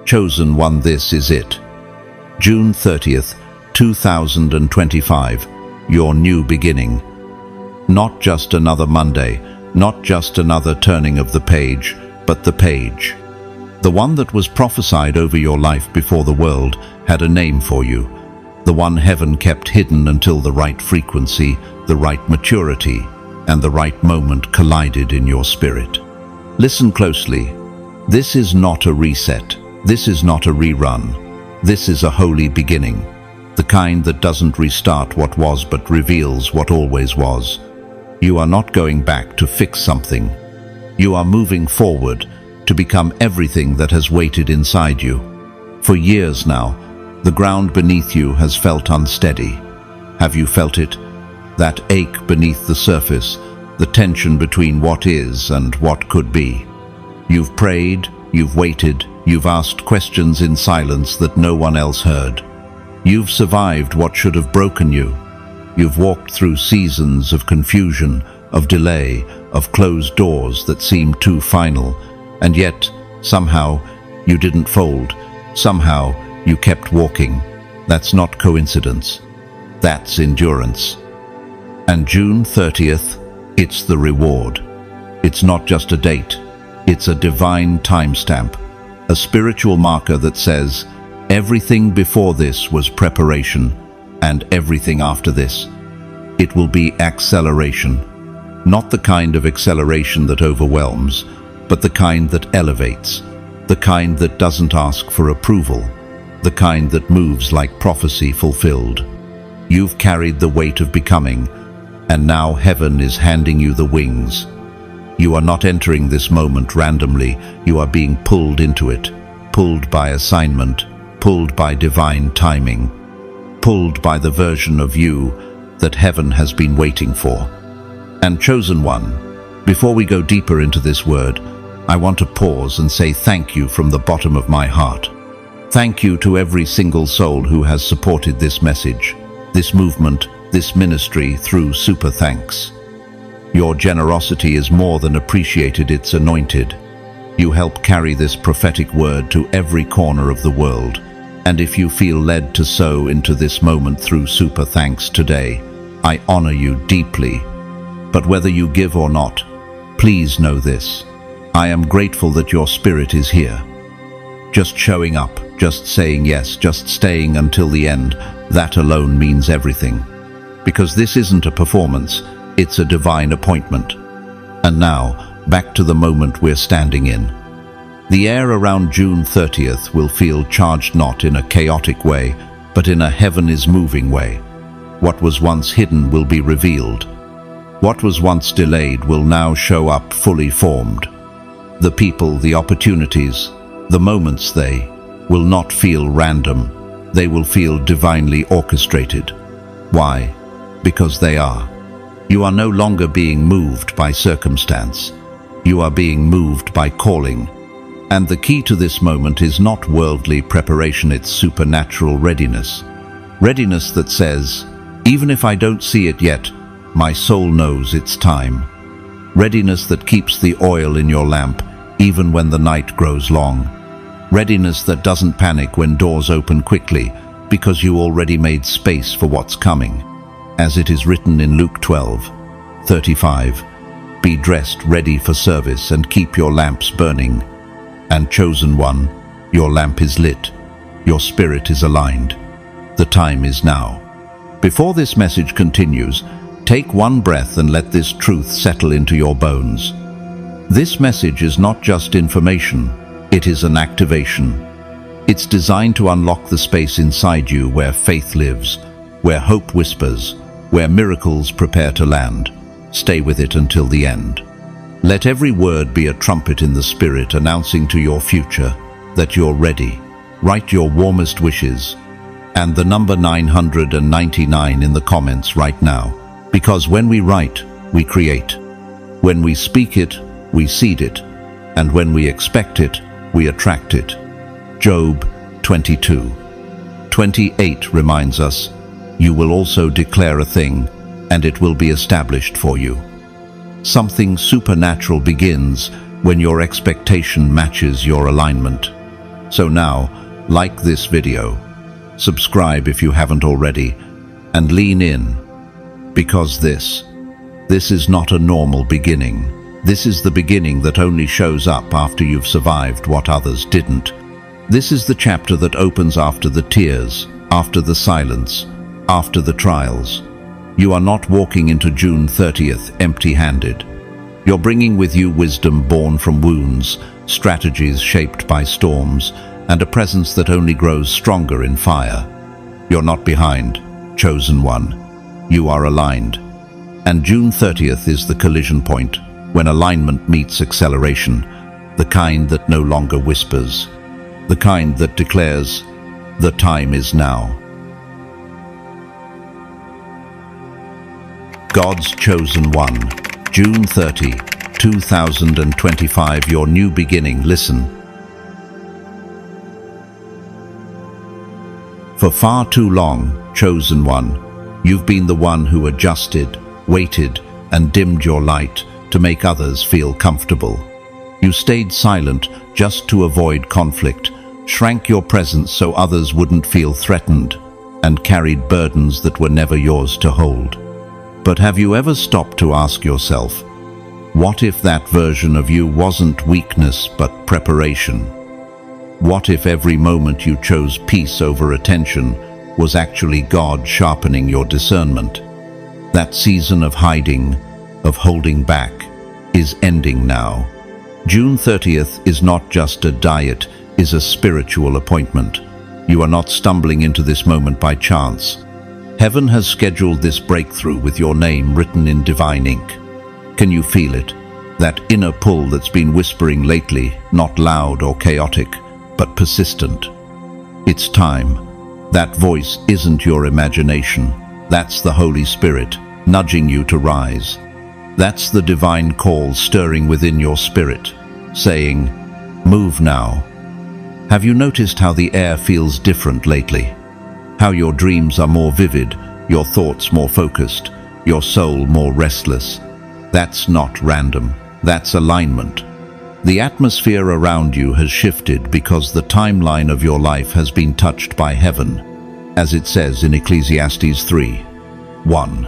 Chosen one, this is it. June 30th, 2025, your new beginning. Not just another Monday, not just another turning of the page, but the page. The one that was prophesied over your life before the world had a name for you. The one heaven kept hidden until the right frequency, the right maturity, and the right moment collided in your spirit. Listen closely. This is not a reset. This is not a rerun. This is a holy beginning. The kind that doesn't restart what was but reveals what always was. You are not going back to fix something. You are moving forward to become everything that has waited inside you. For years now, the ground beneath you has felt unsteady. Have you felt it? That ache beneath the surface, the tension between what is and what could be. You've prayed, you've waited, you've asked questions in silence that no one else heard. You've survived what should have broken you. You've walked through seasons of confusion, of delay, of closed doors that seemed too final, and yet, somehow, you didn't fold. Somehow, you kept walking. That's not coincidence. That's endurance. And June 30th, it's the reward. It's not just a date. It's a divine timestamp, a spiritual marker that says, everything before this was preparation, and everything after this, it will be acceleration. Not the kind of acceleration that overwhelms, but the kind that elevates, the kind that doesn't ask for approval, the kind that moves like prophecy fulfilled. You've carried the weight of becoming, and now heaven is handing you the wings. You are not entering this moment randomly, you are being pulled into it, pulled by assignment, pulled by divine timing, pulled by the version of you that heaven has been waiting for. And chosen one, before we go deeper into this word, I want to pause and say thank you from the bottom of my heart. Thank you to every single soul who has supported this message, this movement, this ministry through super thanks. Your generosity is more than appreciated, it's anointed. You help carry this prophetic word to every corner of the world. And if you feel led to sow into this moment through super thanks today, I honor you deeply. But whether you give or not, please know this. I am grateful that your spirit is here. Just showing up, just saying yes, just staying until the end, that alone means everything. Because this isn't a performance, it's a divine appointment. And now, back to the moment we're standing in. The air around June 30th will feel charged not in a chaotic way, but in a heaven is moving way. What was once hidden will be revealed. What was once delayed will now show up fully formed. The people, the opportunities, the moments, they will not feel random. They will feel divinely orchestrated. Why? Because they are. You are no longer being moved by circumstance. You are being moved by calling. And the key to this moment is not worldly preparation, it's supernatural readiness. Readiness that says, even if I don't see it yet, my soul knows it's time. Readiness that keeps the oil in your lamp, even when the night grows long. Readiness that doesn't panic when doors open quickly, because you already made space for what's coming. As it is written in Luke 12:35, be dressed ready for service and keep your lamps burning. And chosen one, your lamp is lit, your spirit is aligned. The time is now. Before this message continues, take one breath and let this truth settle into your bones. This message is not just information, it is an activation. It's designed to unlock the space inside you where faith lives, where hope whispers, where miracles prepare to land. Stay with it until the end. Let every word be a trumpet in the spirit announcing to your future that you're ready. Write your warmest wishes and the number 999 in the comments right now. Because when we write, we create. When we speak it, we seed it. And when we expect it, we attract it. Job 22:28 reminds us, you will also declare a thing, and it will be established for you. Something supernatural begins when your expectation matches your alignment. So now, like this video, subscribe if you haven't already, and lean in, because this is not a normal beginning. This is the beginning that only shows up after you've survived what others didn't. This is the chapter that opens after the tears, after the silence, after the trials. You are not walking into June 30th empty-handed. You're bringing with you wisdom born from wounds, strategies shaped by storms, and a presence that only grows stronger in fire. You're not behind, chosen one. You are aligned. And June 30th is the collision point, when alignment meets acceleration, the kind that no longer whispers, the kind that declares, the time is now. God's chosen one, June 30, 2025, your new beginning. Listen. For far too long, chosen one, you've been the one who adjusted, waited, and dimmed your light to make others feel comfortable. You stayed silent just to avoid conflict, shrank your presence so others wouldn't feel threatened, and carried burdens that were never yours to hold. But have you ever stopped to ask yourself, what if that version of you wasn't weakness but preparation? What if every moment you chose peace over attention was actually God sharpening your discernment? That season of hiding, of holding back, is ending now. June 30th is not just a diet, is a spiritual appointment. You are not stumbling into this moment by chance. Heaven has scheduled this breakthrough with your name written in divine ink. Can you feel it? That inner pull that's been whispering lately, not loud or chaotic, but persistent. It's time. That voice isn't your imagination. That's the Holy Spirit, nudging you to rise. That's the divine call stirring within your spirit, saying, move now. Have you noticed how the air feels different lately? How your dreams are more vivid, your thoughts more focused, your soul more restless? That's not random. That's alignment. The atmosphere around you has shifted because the timeline of your life has been touched by heaven, as it says in Ecclesiastes 3:1.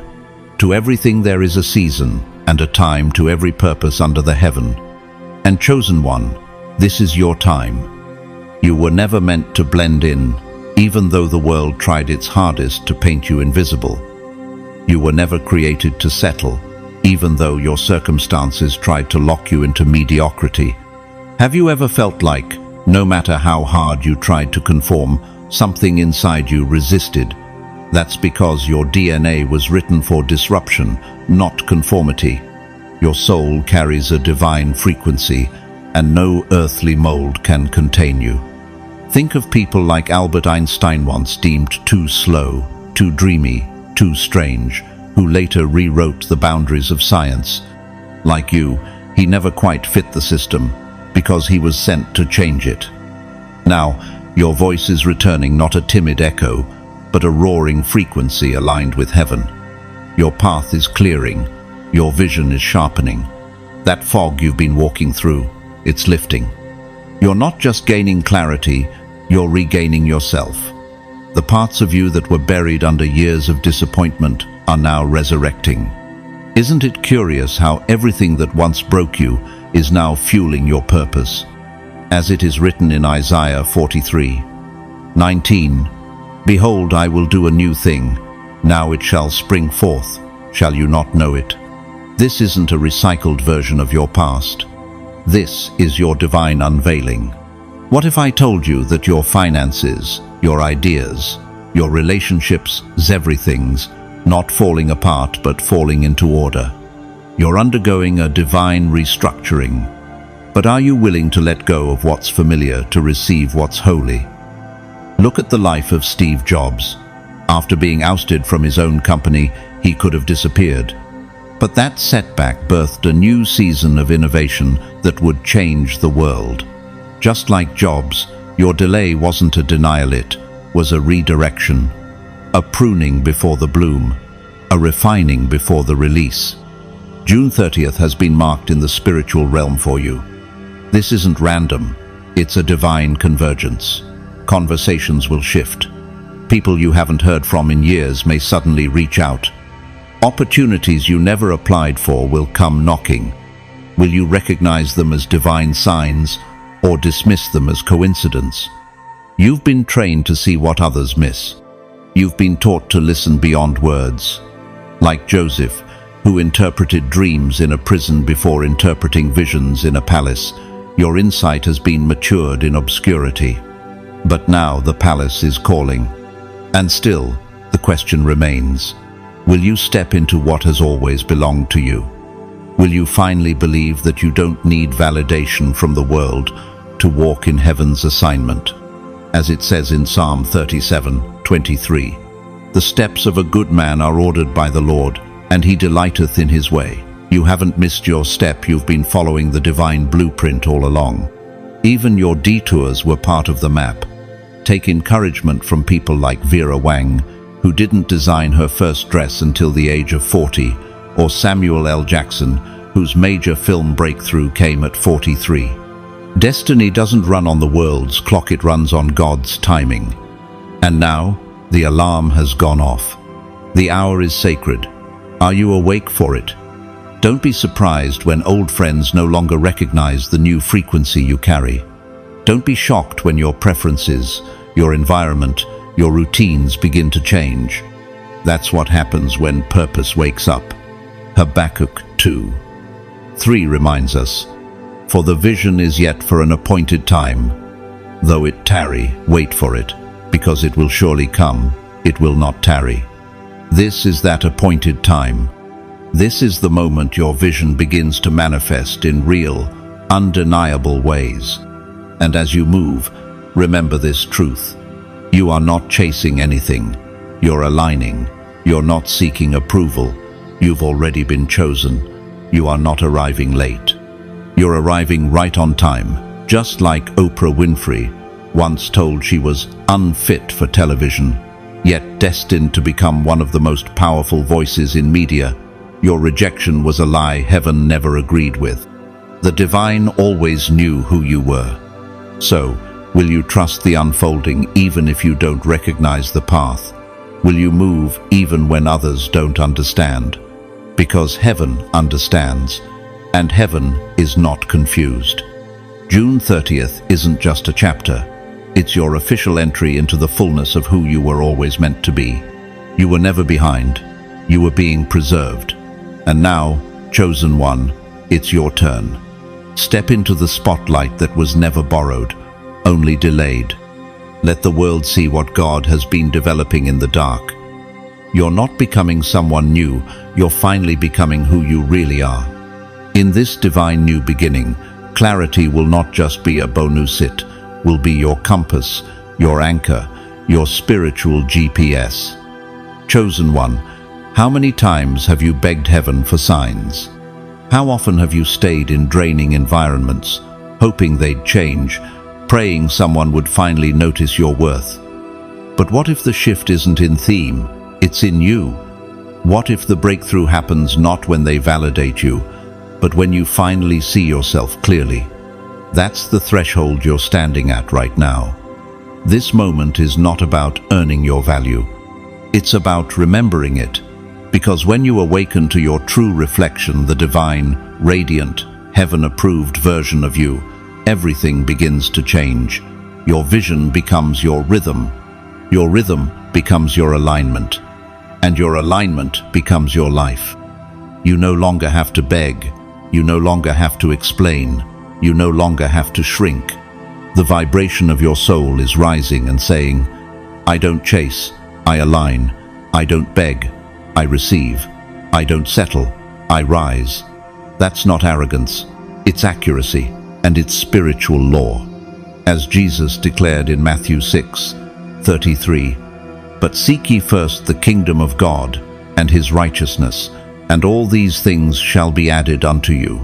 To everything there is a season, and a time to every purpose under the heaven. And chosen one, this is your time. You were never meant to blend in, even though the world tried its hardest to paint you invisible. You were never created to settle, even though your circumstances tried to lock you into mediocrity. Have you ever felt like, no matter how hard you tried to conform, something inside you resisted? That's because your DNA was written for disruption, not conformity. Your soul carries a divine frequency, and no earthly mold can contain you. Think of people like Albert Einstein, once deemed too slow, too dreamy, too strange, who later rewrote the boundaries of science. Like you, he never quite fit the system, because he was sent to change it. Now, your voice is returning, not a timid echo, but a roaring frequency aligned with heaven. Your path is clearing, your vision is sharpening. That fog you've been walking through, it's lifting. You're not just gaining clarity, you're regaining yourself. The parts of you that were buried under years of disappointment are now resurrecting. Isn't it curious how everything that once broke you is now fueling your purpose? As it is written in Isaiah 43:19, behold, I will do a new thing. Now it shall spring forth. Shall you not know it? This isn't a recycled version of your past. This is your divine unveiling. What if I told you that your finances, your ideas, your relationships, everything's not falling apart but falling into order? You're undergoing a divine restructuring. But are you willing to let go of what's familiar to receive what's holy? Look at the life of Steve Jobs. After being ousted from his own company, he could have disappeared. But that setback birthed a new season of innovation that would change the world. Just like Jobs, your delay wasn't a denial, it was a redirection, a pruning before the bloom, a refining before the release. June 30th has been marked in the spiritual realm for you. This isn't random. It's a divine convergence. Conversations will shift. People you haven't heard from in years may suddenly reach out. Opportunities you never applied for will come knocking. Will you recognize them as divine signs or dismiss them as coincidence? You've been trained to see what others miss. You've been taught to listen beyond words. Like Joseph, who interpreted dreams in a prison before interpreting visions in a palace, your insight has been matured in obscurity. But now the palace is calling. And still, the question remains, will you step into what has always belonged to you? Will you finally believe that you don't need validation from the world to walk in heaven's assignment? As it says in Psalm 37:23, "The steps of a good man are ordered by the Lord, and he delighteth in his way." You haven't missed your step, you've been following the divine blueprint all along. Even your detours were part of the map. Take encouragement from people like Vera Wang, who didn't design her first dress until the age of 40, or Samuel L. Jackson, whose major film breakthrough came at 43. Destiny doesn't run on the world's clock, it runs on God's timing. And now, the alarm has gone off. The hour is sacred. Are you awake for it? Don't be surprised when old friends no longer recognize the new frequency you carry. Don't be shocked when your preferences, your environment, your routines begin to change. That's what happens when purpose wakes up. Habakkuk 2:3 reminds us, "For the vision is yet for an appointed time. Though it tarry, wait for it, because it will surely come, it will not tarry." This is that appointed time. This is the moment your vision begins to manifest in real, undeniable ways. And as you move, remember this truth. You are not chasing anything. You're aligning. You're not seeking approval. You've already been chosen. You are not arriving late. You're arriving right on time, just like Oprah Winfrey once told she was unfit for television, yet destined to become one of the most powerful voices in media. Your rejection was a lie heaven never agreed with. The divine always knew who you were. So, will you trust the unfolding even if you don't recognize the path? Will you move even when others don't understand? Because heaven understands, and heaven is not confused. June 30th isn't just a chapter. It's your official entry into the fullness of who you were always meant to be. You were never behind. You were being preserved. And now, chosen one, it's your turn. Step into the spotlight that was never borrowed, only delayed. Let the world see what God has been developing in the dark. You're not becoming someone new, you're finally becoming who you really are. In this divine new beginning, clarity will not just be a bonus, it will be your compass, your anchor, your spiritual GPS. Chosen one, how many times have you begged heaven for signs? How often have you stayed in draining environments, hoping they'd change, praying someone would finally notice your worth? But what if the shift isn't in theme, it's in you? What if the breakthrough happens not when they validate you, but when you finally see yourself clearly? That's the threshold you're standing at right now. This moment is not about earning your value. It's about remembering it. Because when you awaken to your true reflection, the divine, radiant, heaven-approved version of you, everything begins to change. Your vision becomes your rhythm becomes your alignment, and your alignment becomes your life. You no longer have to beg, you no longer have to explain, you no longer have to shrink. The vibration of your soul is rising and saying, I don't chase, I align, I don't beg, I receive. I don't settle, I rise. That's not arrogance, it's accuracy, and it's spiritual law. As Jesus declared in Matthew 6:33, "But seek ye first the kingdom of God and his righteousness, and all these things shall be added unto you."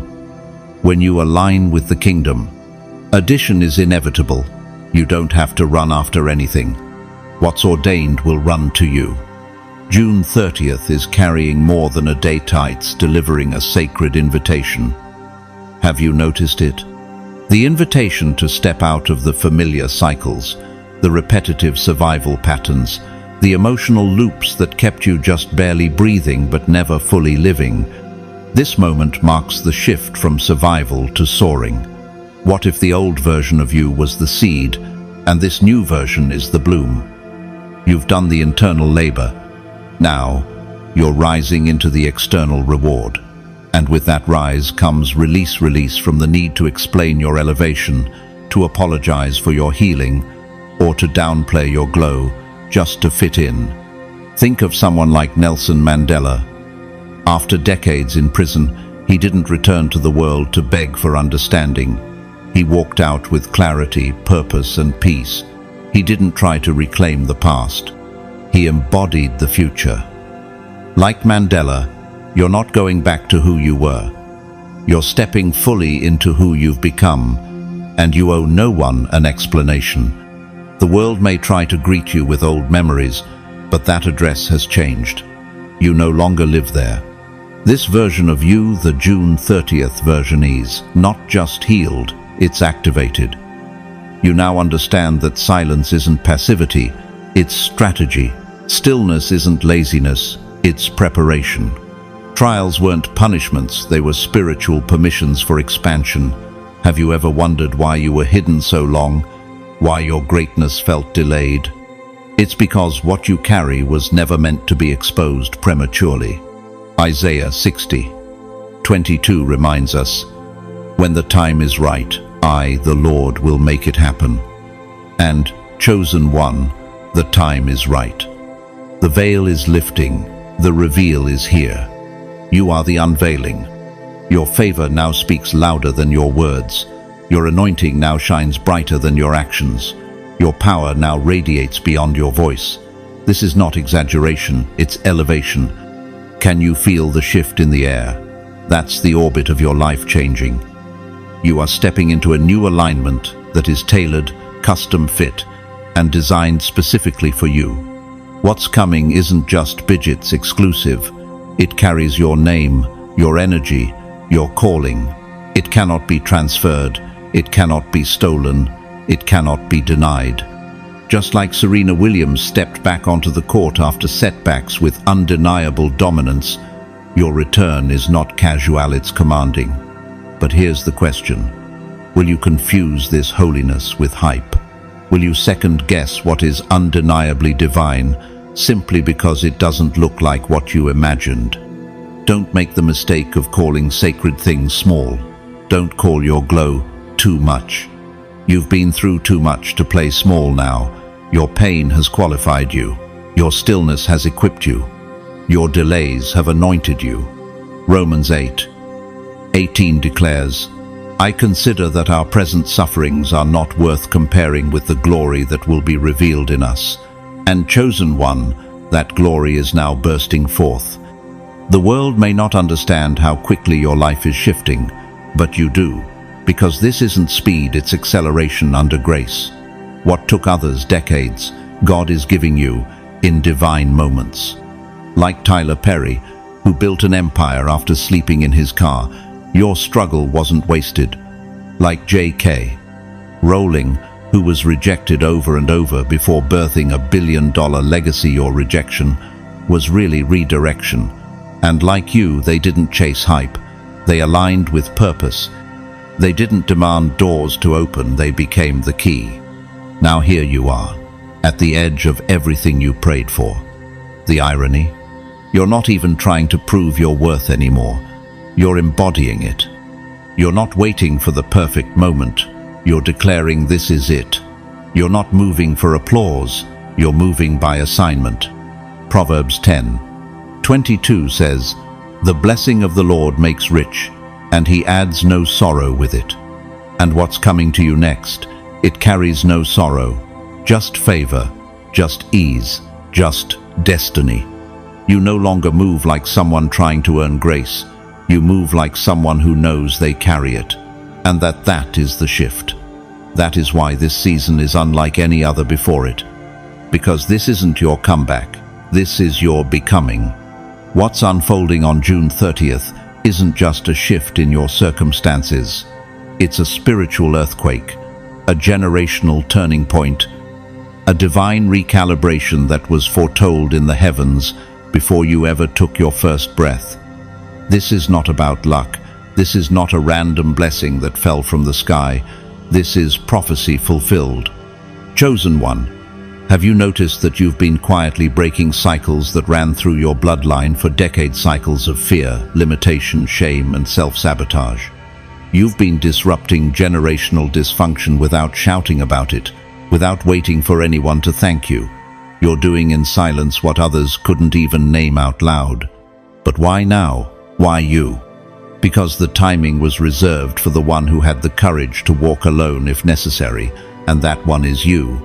When you align with the kingdom, addition is inevitable. You don't have to run after anything. What's ordained will run to you. June 30th is carrying more than a date, it's delivering a sacred invitation. Have you noticed it? The invitation to step out of the familiar cycles, the repetitive survival patterns, the emotional loops that kept you just barely breathing but never fully living. This moment marks the shift from survival to soaring. What if the old version of you was the seed, and this new version is the bloom? You've done the internal labor. Now, you're rising into the external reward. And with that rise comes release from the need to explain your elevation, to apologize for your healing, or to downplay your glow just to fit in. Think of someone like Nelson Mandela. After decades in prison, he didn't return to the world to beg for understanding. He walked out with clarity, purpose, and peace. He didn't try to reclaim the past. He embodied the future. Like Mandela, you're not going back to who you were. You're stepping fully into who you've become, and you owe no one an explanation. The world may try to greet you with old memories, but that address has changed. You no longer live there. This version of you, the June 30th version, is not just healed, it's activated. You now understand that silence isn't passivity, it's strategy. Stillness isn't laziness, it's preparation. Trials weren't punishments, they were spiritual permissions for expansion. Have you ever wondered why you were hidden so long? Why your greatness felt delayed? It's because what you carry was never meant to be exposed prematurely. Isaiah 60:22 reminds us, "When the time is right, I, the Lord, will make it happen." And, chosen one, the time is right. The veil is lifting, the reveal is here. You are the unveiling. Your favor now speaks louder than your words. Your anointing now shines brighter than your actions. Your power now radiates beyond your voice. This is not exaggeration, it's elevation. Can you feel the shift in the air? That's the orbit of your life changing. You are stepping into a new alignment that is tailored, custom fit, and designed specifically for you. What's coming isn't just Bidget's exclusive. It carries your name, your energy, your calling. It cannot be transferred. It cannot be stolen. It cannot be denied. Just like Serena Williams stepped back onto the court after setbacks with undeniable dominance, your return is not casual, it's commanding. But here's the question. Will you confuse this holiness with hype? Will you second-guess what is undeniably divine simply because it doesn't look like what you imagined? Don't make the mistake of calling sacred things small. Don't call your glow too much. You've been through too much to play small now. Your pain has qualified you. Your stillness has equipped you. Your delays have anointed you. Romans 8:18 declares, "I consider that our present sufferings are not worth comparing with the glory that will be revealed in us. And chosen one, that glory is now bursting forth." The world may not understand how quickly your life is shifting, but you do, because this isn't speed, it's acceleration under grace. What took others decades, God is giving you in divine moments. Like Tyler Perry, who built an empire after sleeping in his car, your struggle wasn't wasted. Like J.K. Rowling, who was rejected over and over before birthing a billion-dollar legacy, your rejection was really redirection. And like you, they didn't chase hype. They aligned with purpose. They didn't demand doors to open, they became the key. Now here you are, at the edge of everything you prayed for. The irony? You're not even trying to prove your worth anymore. You're embodying it. You're not waiting for the perfect moment. You're declaring this is it. You're not moving for applause. You're moving by assignment. Proverbs 10:22 says, "The blessing of the Lord makes rich, and he adds no sorrow with it." And what's coming to you next? It carries no sorrow, just favor, just ease, just destiny. You no longer move like someone trying to earn grace. You move like someone who knows they carry it, and that is the shift. That is why this season is unlike any other before it. Because this isn't your comeback, this is your becoming. What's unfolding on June 30th isn't just a shift in your circumstances. It's a spiritual earthquake, a generational turning point, a divine recalibration that was foretold in the heavens before you ever took your first breath. This is not about luck. This is not a random blessing that fell from the sky. This is prophecy fulfilled. Chosen one, have you noticed that you've been quietly breaking cycles that ran through your bloodline for decades, cycles of fear, limitation, shame, and self-sabotage? You've been disrupting generational dysfunction without shouting about it, without waiting for anyone to thank you. You're doing in silence what others couldn't even name out loud. But why now? Why you? Because the timing was reserved for the one who had the courage to walk alone if necessary, and that one is you.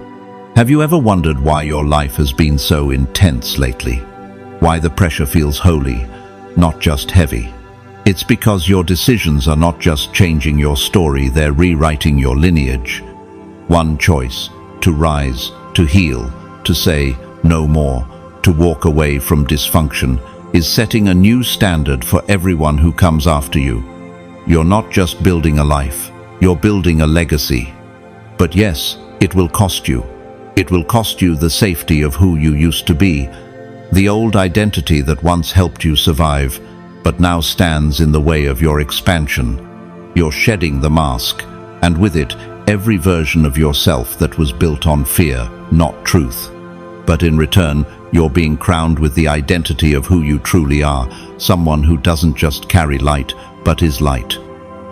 Have you ever wondered why your life has been so intense lately? Why the pressure feels holy, not just heavy? It's because your decisions are not just changing your story, they're rewriting your lineage. One choice: to rise, to heal, to say no more, to walk away from dysfunction, is setting a new standard for everyone who comes after you. You're not just building a life, you're building a legacy. But yes, it will cost you. It will cost you the safety of who you used to be, the old identity that once helped you survive, but now stands in the way of your expansion. You're shedding the mask, and with it, every version of yourself that was built on fear, not truth. But in return, you're being crowned with the identity of who you truly are, someone who doesn't just carry light, but is light.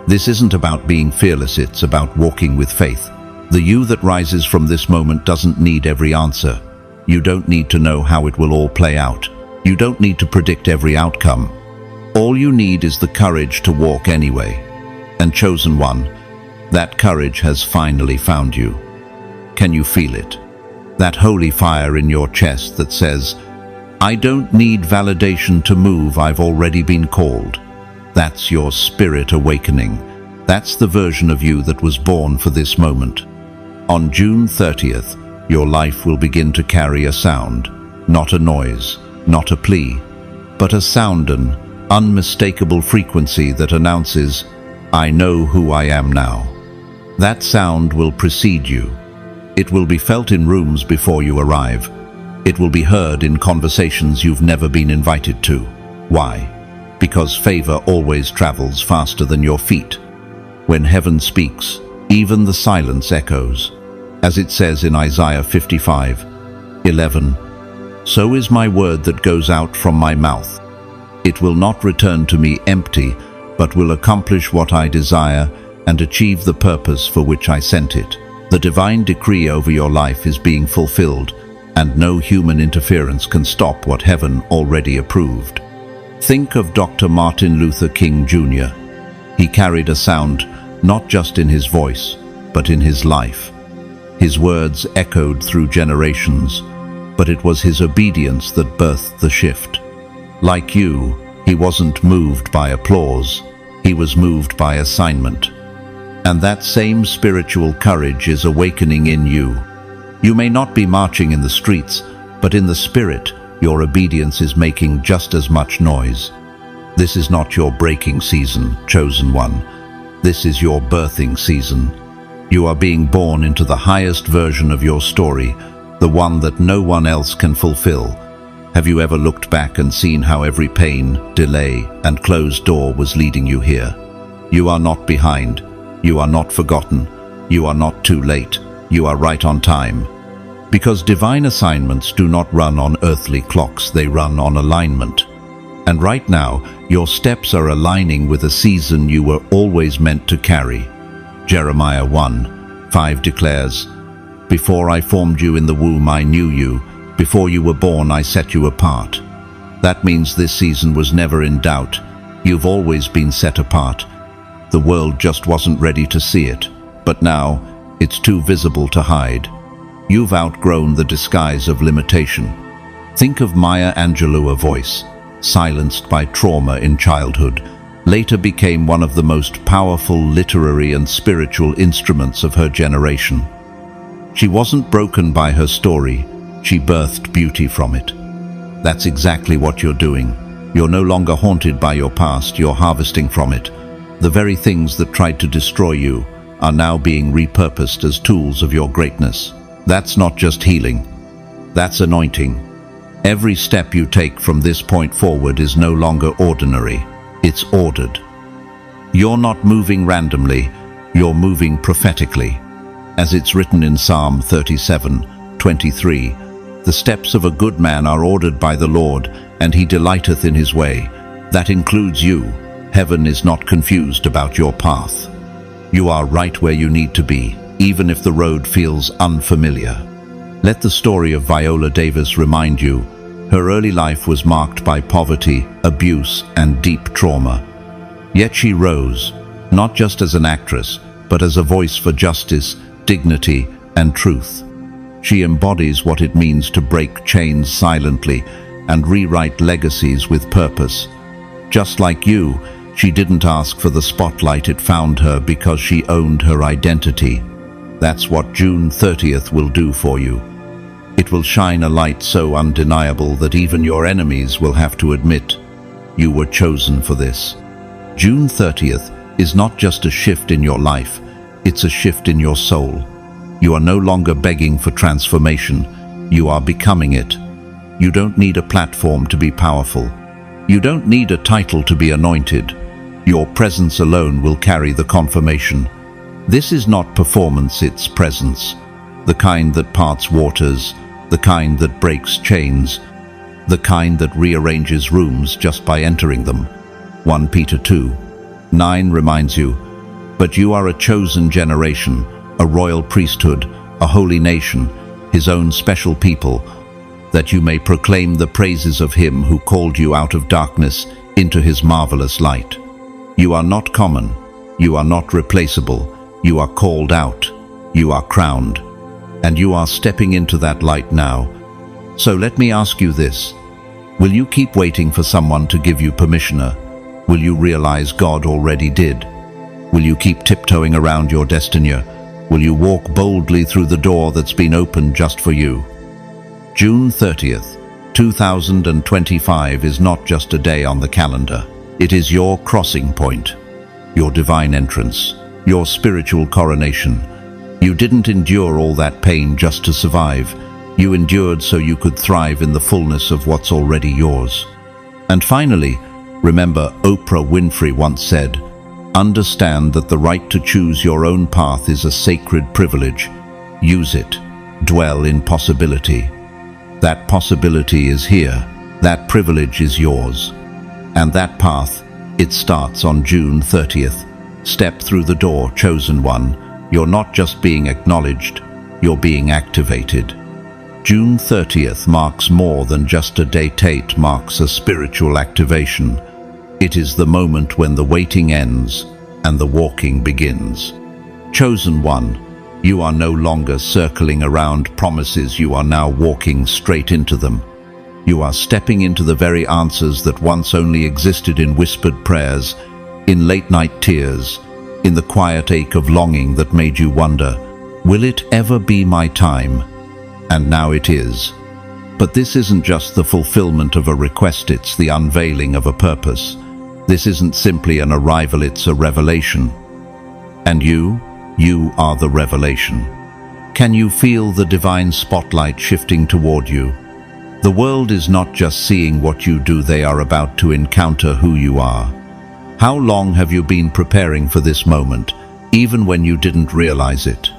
This isn't about being fearless, it's about walking with faith. The you that rises from this moment doesn't need every answer. You don't need to know how it will all play out. You don't need to predict every outcome. All you need is the courage to walk anyway. And chosen one, that courage has finally found you. Can you feel it? That holy fire in your chest that says, I don't need validation to move, I've already been called. That's your spirit awakening. That's the version of you that was born for this moment. On June 30th, your life will begin to carry a sound, not a noise, not a plea, but a sound, an unmistakable frequency that announces, I know who I am now. That sound will precede you. It will be felt in rooms before you arrive. It will be heard in conversations you've never been invited to. Why? Because favor always travels faster than your feet. When heaven speaks, even the silence echoes. As it says in Isaiah 55:11, so is my word that goes out from my mouth. It will not return to me empty, but will accomplish what I desire and achieve the purpose for which I sent it. The divine decree over your life is being fulfilled, and no human interference can stop what heaven already approved. Think of Dr. Martin Luther King Jr. He carried a sound not just in his voice, but in his life. His words echoed through generations, but it was his obedience that birthed the shift. Like you, he wasn't moved by applause, he was moved by assignment. And that same spiritual courage is awakening in you. You may not be marching in the streets, but in the spirit, your obedience is making just as much noise. This is not your breaking season, chosen one. This is your birthing season. You are being born into the highest version of your story, the one that no one else can fulfill. Have you ever looked back and seen how every pain, delay, and closed door was leading you here? You are not behind. You are not forgotten. You are not too late. You are right on time. Because divine assignments do not run on earthly clocks, they run on alignment. And right now, your steps are aligning with a season you were always meant to carry. Jeremiah 1:5 declares, before I formed you in the womb, I knew you. Before you were born, I set you apart. That means this season was never in doubt. You've always been set apart. The world just wasn't ready to see it. But now, it's too visible to hide. You've outgrown the disguise of limitation. Think of Maya Angelou, a voice, silenced by trauma in childhood, later became one of the most powerful literary and spiritual instruments of her generation. She wasn't broken by her story, she birthed beauty from it. That's exactly what you're doing. You're no longer haunted by your past, you're harvesting from it. The very things that tried to destroy you are now being repurposed as tools of your greatness. That's not just healing. That's anointing. Every step you take from this point forward is no longer ordinary. It's ordered. You're not moving randomly. You're moving prophetically. As it's written in Psalm 37:23, "The steps of a good man are ordered by the Lord, and he delighteth in his way." That includes you. Heaven is not confused about your path. You are right where you need to be, even if the road feels unfamiliar. Let the story of Viola Davis remind you. Her early life was marked by poverty, abuse, and deep trauma. Yet she rose, not just as an actress, but as a voice for justice, dignity, and truth. She embodies what it means to break chains silently and rewrite legacies with purpose. Just like you, she didn't ask for the spotlight, it found her because she owned her identity. That's what June 30th will do for you. It will shine a light so undeniable that even your enemies will have to admit you were chosen for this. June 30th is not just a shift in your life, it's a shift in your soul. You are no longer begging for transformation, you are becoming it. You don't need a platform to be powerful. You don't need a title to be anointed. Your presence alone will carry the confirmation. This is not performance, it's presence. The kind that parts waters, the kind that breaks chains, the kind that rearranges rooms just by entering them. 1 Peter 2:9 reminds you, "But you are a chosen generation, a royal priesthood, a holy nation, his own special people, that you may proclaim the praises of him who called you out of darkness into his marvelous light." You are not common, you are not replaceable, you are called out, you are crowned, and you are stepping into that light now. So let me ask you this: will you keep waiting for someone to give you permission? Will you realize God already did? Will you keep tiptoeing around your destiny? Will you walk boldly through the door that's been opened just for you? June 30th, 2025 is not just a day on the calendar. It is your crossing point, your divine entrance, your spiritual coronation. You didn't endure all that pain just to survive. You endured so you could thrive in the fullness of what's already yours. And finally, remember, Oprah Winfrey once said, "Understand that the right to choose your own path is a sacred privilege. Use it. Dwell in possibility." That possibility is here. That privilege is yours. And that path, it starts on June 30th. Step through the door, chosen one. You're not just being acknowledged, you're being activated. June 30th marks more than just a date, it marks a spiritual activation. It is the moment when the waiting ends and the walking begins. Chosen one, you are no longer circling around promises, you are now walking straight into them. You are stepping into the very answers that once only existed in whispered prayers, in late-night tears, in the quiet ache of longing that made you wonder, will it ever be my time? And now it is. But this isn't just the fulfillment of a request, it's the unveiling of a purpose. This isn't simply an arrival, it's a revelation. And you are the revelation. Can you feel the divine spotlight shifting toward you? The world is not just seeing what you do, they are about to encounter who you are. How long have you been preparing for this moment, even when you didn't realize it?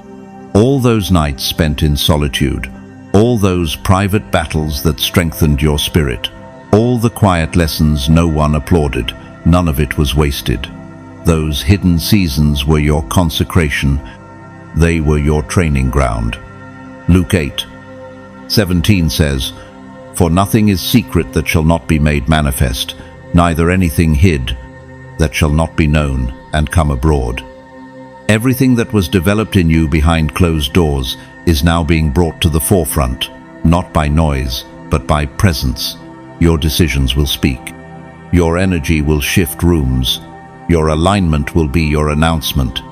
All those nights spent in solitude, all those private battles that strengthened your spirit, all the quiet lessons no one applauded, none of it was wasted. Those hidden seasons were your consecration, they were your training ground. Luke 8:17 says, "For nothing is secret that shall not be made manifest, neither anything hid that shall not be known and come abroad." Everything that was developed in you behind closed doors is now being brought to the forefront, not by noise, but by presence. Your decisions will speak. Your energy will shift rooms. Your alignment will be your announcement.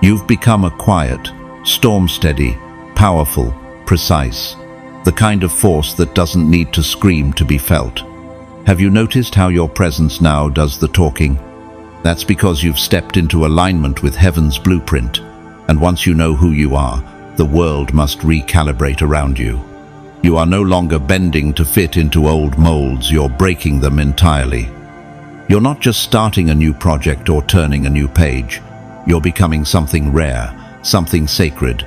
You've become a quiet, storm-steady, powerful, precise, the kind of force that doesn't need to scream to be felt. Have you noticed how your presence now does the talking? That's because you've stepped into alignment with heaven's blueprint, and once you know who you are, the world must recalibrate around you. You are no longer bending to fit into old molds, you're breaking them entirely. You're not just starting a new project or turning a new page, you're becoming something rare, something sacred.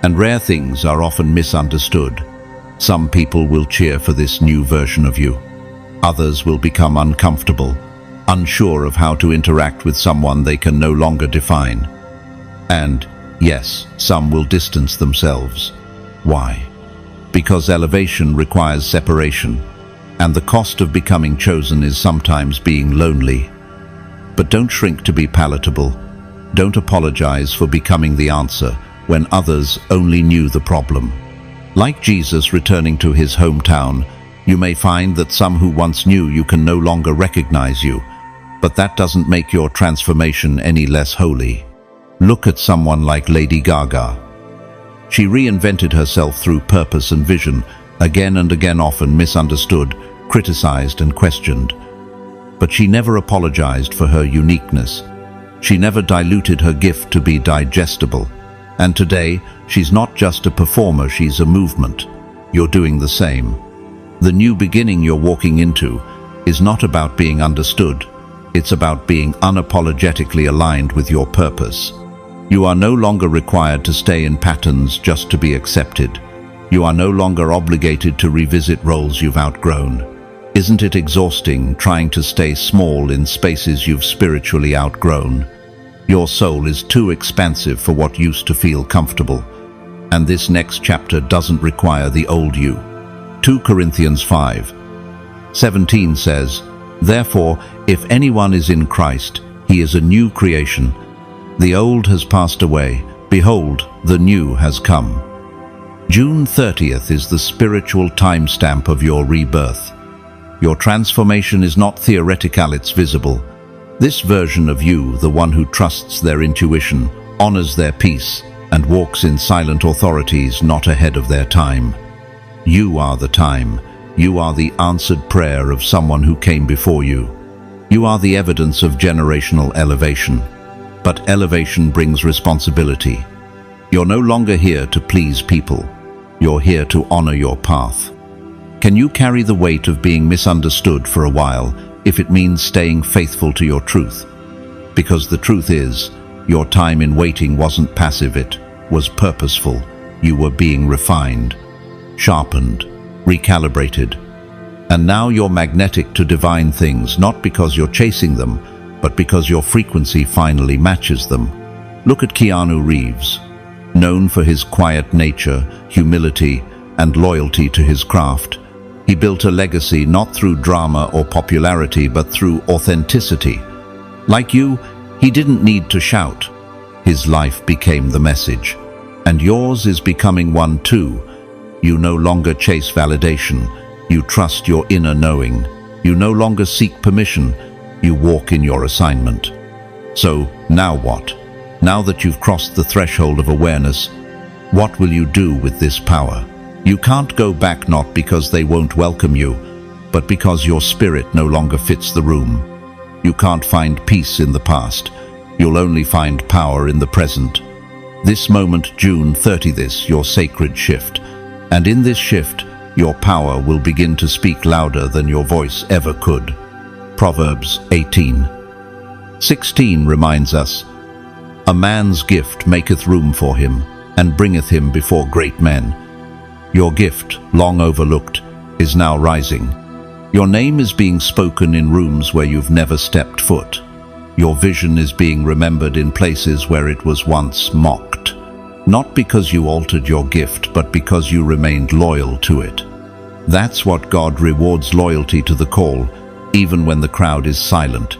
And rare things are often misunderstood. Some people will cheer for this new version of you. Others will become uncomfortable, unsure of how to interact with someone they can no longer define. And, yes, some will distance themselves. Why? Because elevation requires separation, and the cost of becoming chosen is sometimes being lonely. But don't shrink to be palatable. Don't apologize for becoming the answer when others only knew the problem. Like Jesus returning to his hometown, you may find that some who once knew you can no longer recognize you, but that doesn't make your transformation any less holy. Look at someone like Lady Gaga. She reinvented herself through purpose and vision, again and again, often misunderstood, criticized and questioned. But she never apologized for her uniqueness. She never diluted her gift to be digestible. And today, she's not just a performer, she's a movement. You're doing the same. The new beginning you're walking into is not about being understood. It's about being unapologetically aligned with your purpose. You are no longer required to stay in patterns just to be accepted. You are no longer obligated to revisit roles you've outgrown. Isn't it exhausting trying to stay small in spaces you've spiritually outgrown? Your soul is too expansive for what used to feel comfortable. And this next chapter doesn't require the old you. 2 Corinthians 5:17 says, "Therefore, if anyone is in Christ, he is a new creation. The old has passed away. Behold, the new has come." June 30th is the spiritual timestamp of your rebirth. Your transformation is not theoretical, it's visible. This version of you, the one who trusts their intuition, honors their peace, and walks in silent authorities, not ahead of their time. You are the time. You are the answered prayer of someone who came before you. You are the evidence of generational elevation. But elevation brings responsibility. You're no longer here to please people. You're here to honor your path. Can you carry the weight of being misunderstood for a while if it means staying faithful to your truth? Because the truth is, your time in waiting wasn't passive, it was purposeful. You were being refined, sharpened, recalibrated. And now you're magnetic to divine things, not because you're chasing them, but because your frequency finally matches them. Look at Keanu Reeves. Known for his quiet nature, humility, and loyalty to his craft, he built a legacy not through drama or popularity, but through authenticity. Like you, he didn't need to shout. His life became the message. And yours is becoming one too. You no longer chase validation. You trust your inner knowing. You no longer seek permission. You walk in your assignment. So, now what? Now that you've crossed the threshold of awareness, what will you do with this power? You can't go back, not because they won't welcome you, but because your spirit no longer fits the room. You can't find peace in the past. You'll only find power in the present. This moment, June 30, this, your sacred shift. And in this shift, your power will begin to speak louder than your voice ever could. Proverbs 18:16 reminds us, "A man's gift maketh room for him, and bringeth him before great men." Your gift, long overlooked, is now rising. Your name is being spoken in rooms where you've never stepped foot. Your vision is being remembered in places where it was once mocked. Not because you altered your gift, but because you remained loyal to it. That's what God rewards: loyalty to the call, even when the crowd is silent.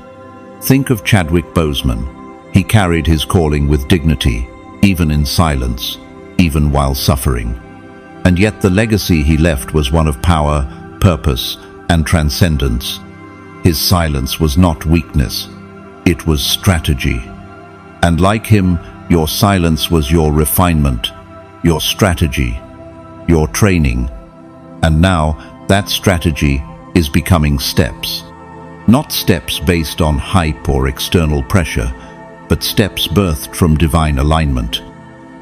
Think of Chadwick Boseman. He carried his calling with dignity, even in silence, even while suffering. And yet the legacy he left was one of power, purpose, and transcendence. His silence was not weakness, it was strategy. And like him, your silence was your refinement, your strategy, your training. And now that strategy is becoming steps. Not steps based on hype or external pressure, but steps birthed from divine alignment.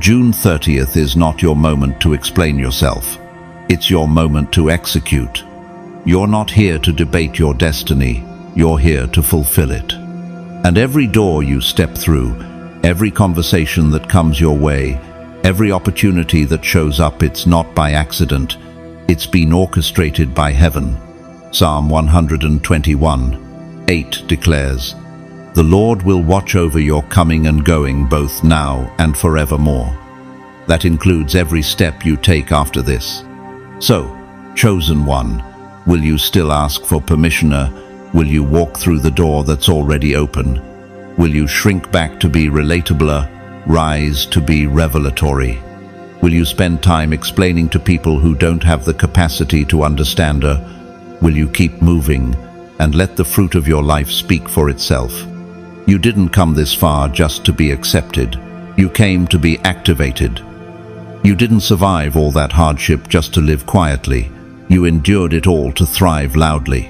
June 30th is not your moment to explain yourself. It's your moment to execute. You're not here to debate your destiny. You're here to fulfill it. And every door you step through, every conversation that comes your way, every opportunity that shows up, it's not by accident. It's been orchestrated by heaven. Psalm 121:8 declares, "The Lord will watch over your coming and going both now and forevermore." That includes every step you take after this. So, chosen one, will you still ask for permission? Will you walk through the door that's already open? Will you shrink back to be relatable, rise to be revelatory? Will you spend time explaining to people who don't have the capacity to understand? Will you keep moving and let the fruit of your life speak for itself? You didn't come this far just to be accepted. You came to be activated. You didn't survive all that hardship just to live quietly. You endured it all to thrive loudly.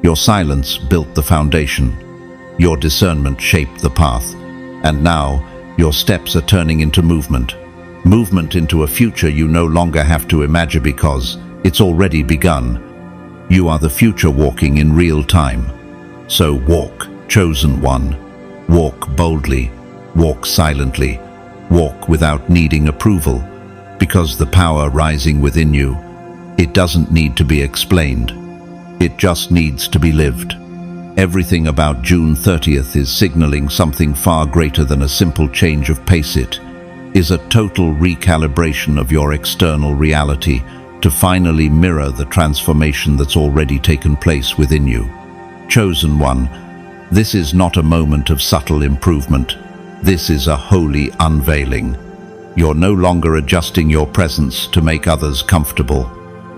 Your silence built the foundation. Your discernment shaped the path. And now, your steps are turning into movement. Movement into a future you no longer have to imagine because it's already begun. You are the future walking in real time. So walk, chosen one. Walk boldly. Walk silently. Walk without needing approval. Because the power rising within you, it doesn't need to be explained. It just needs to be lived. Everything about June 30th is signaling something far greater than a simple change of pace. It is a total recalibration of your external reality to finally mirror the transformation that's already taken place within you. Chosen one, this is not a moment of subtle improvement. This is a holy unveiling. You're no longer adjusting your presence to make others comfortable.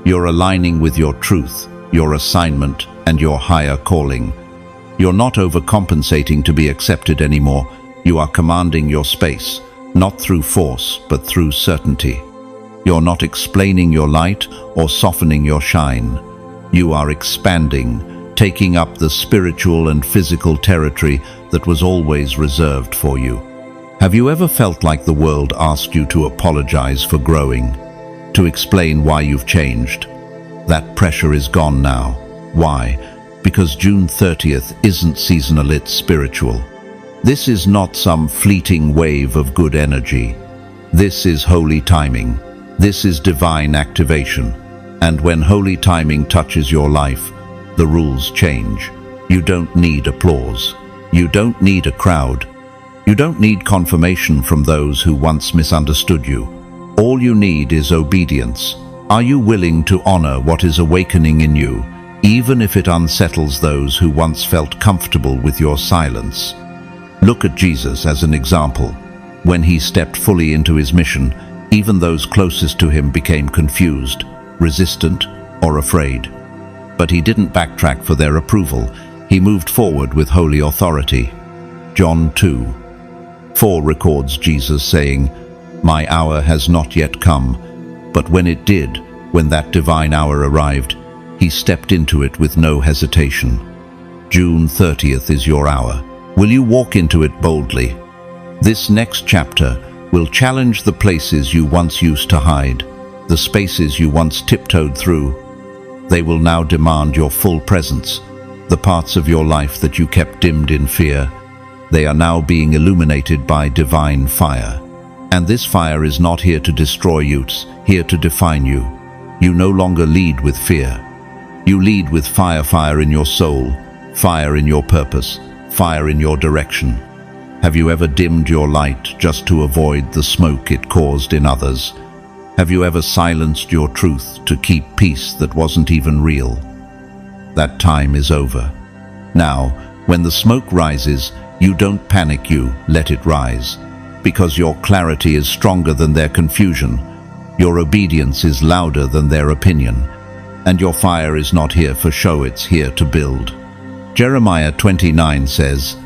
You're aligning with your truth, your assignment, and your higher calling. You're not overcompensating to be accepted anymore. You are commanding your space, not through force, but through certainty. You're not explaining your light or softening your shine. You are expanding, taking up the spiritual and physical territory that was always reserved for you. Have you ever felt like the world asked you to apologize for growing, to explain why you've changed? That pressure is gone now. Why? Because June 30th isn't seasonal, it's spiritual. This is not some fleeting wave of good energy. This is holy timing. This is divine activation. And when holy timing touches your life, the rules change. You don't need applause. You don't need a crowd. You don't need confirmation from those who once misunderstood you. All you need is obedience. Are you willing to honor what is awakening in you, even if it unsettles those who once felt comfortable with your silence? Look at Jesus as an example. When he stepped fully into his mission, even those closest to him became confused, resistant, or afraid. But he didn't backtrack for their approval. He moved forward with holy authority. John 2:4 records Jesus saying, "My hour has not yet come." But when it did, when that divine hour arrived, he stepped into it with no hesitation. June 30th is your hour. Will you walk into it boldly? This next chapter will challenge the places you once used to hide, the spaces you once tiptoed through. They will now demand your full presence. The parts of your life that you kept dimmed in fear, they are now being illuminated by divine fire. And this fire is not here to destroy you, it's here to define you. You no longer lead with fear. You lead with fire, fire in your soul, fire in your purpose, fire in your direction. Have you ever dimmed your light just to avoid the smoke it caused in others? Have you ever silenced your truth to keep peace that wasn't even real? That time is over. Now, when the smoke rises, you don't panic, you let it rise. Because your clarity is stronger than their confusion. Your obedience is louder than their opinion. And your fire is not here for show, it's here to build. Jeremiah 29 says,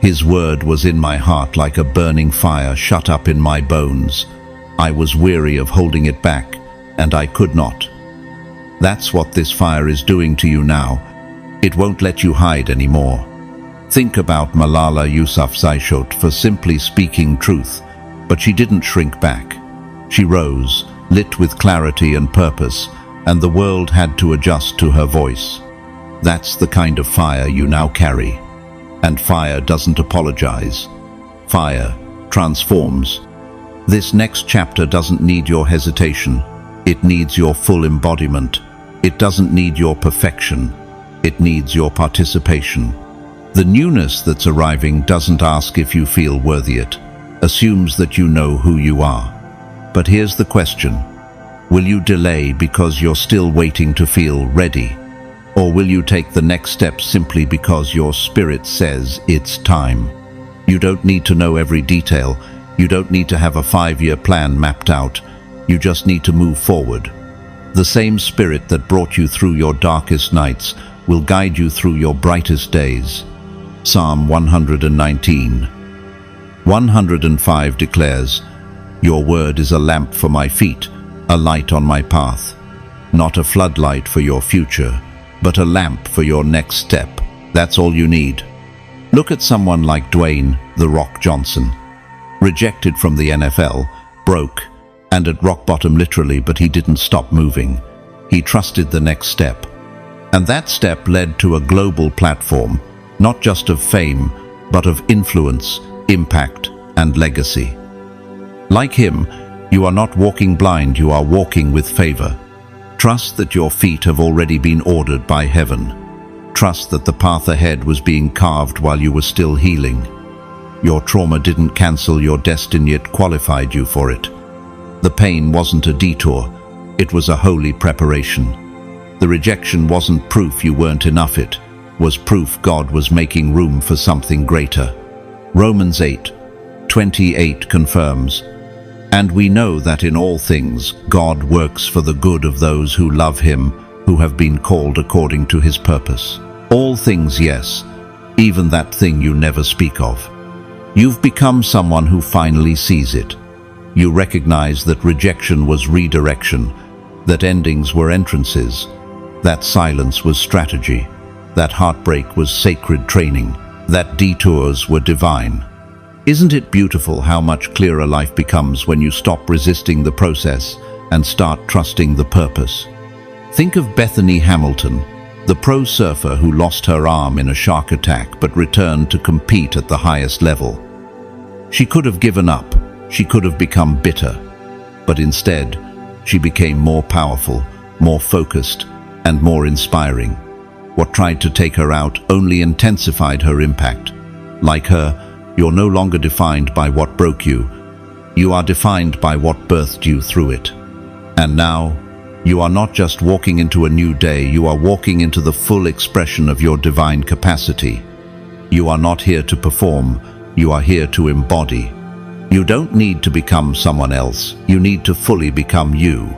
"His word was in my heart like a burning fire shut up in my bones. I was weary of holding it back, and I could not." That's what this fire is doing to you now. It won't let you hide anymore. Think about Malala Yousafzai for simply speaking truth, but she didn't shrink back. She rose, lit with clarity and purpose, and the world had to adjust to her voice. That's the kind of fire you now carry. And fire doesn't apologize. Fire transforms. This next chapter doesn't need your hesitation. It needs your full embodiment. It doesn't need your perfection. It needs your participation. The newness that's arriving doesn't ask if you feel worthy. It assumes that you know who you are. But here's the question. Will you delay because you're still waiting to feel ready? Or will you take the next step simply because your spirit says it's time? You don't need to know every detail. You don't need to have a 5-year plan mapped out. You just need to move forward. The same spirit that brought you through your darkest nights will guide you through your brightest days. Psalm 119, 105 declares, "Your word is a lamp for my feet, a light on my path." Not a floodlight for your future, but a lamp for your next step. That's all you need. Look at someone like Dwayne "The Rock" Johnson. Rejected from the NFL, broke, and at rock bottom literally, but he didn't stop moving. He trusted the next step. And that step led to a global platform, not just of fame, but of influence, impact, and legacy. Like him, you are not walking blind, you are walking with favor. Trust that your feet have already been ordered by heaven. Trust that the path ahead was being carved while you were still healing. Your trauma didn't cancel your destiny, it qualified you for it. The pain wasn't a detour, it was a holy preparation. The rejection wasn't proof you weren't enough, it was proof God was making room for something greater. Romans 8:28 confirms, "And we know that in all things God works for the good of those who love him, who have been called according to his purpose." All things, yes, even that thing you never speak of. You've become someone who finally sees it. You recognize that rejection was redirection, that endings were entrances, that silence was strategy, that heartbreak was sacred training, that detours were divine. Isn't it beautiful how much clearer life becomes when you stop resisting the process and start trusting the purpose? Think of Bethany Hamilton, the pro surfer who lost her arm in a shark attack but returned to compete at the highest level. She could have given up, she could have become bitter, but instead, she became more powerful, more focused, and more inspiring. What tried to take her out only intensified her impact. Like her, you're no longer defined by what broke you. You are defined by what birthed you through it. And now, you are not just walking into a new day, you are walking into the full expression of your divine capacity. You are not here to perform, you are here to embody. You don't need to become someone else, you need to fully become you.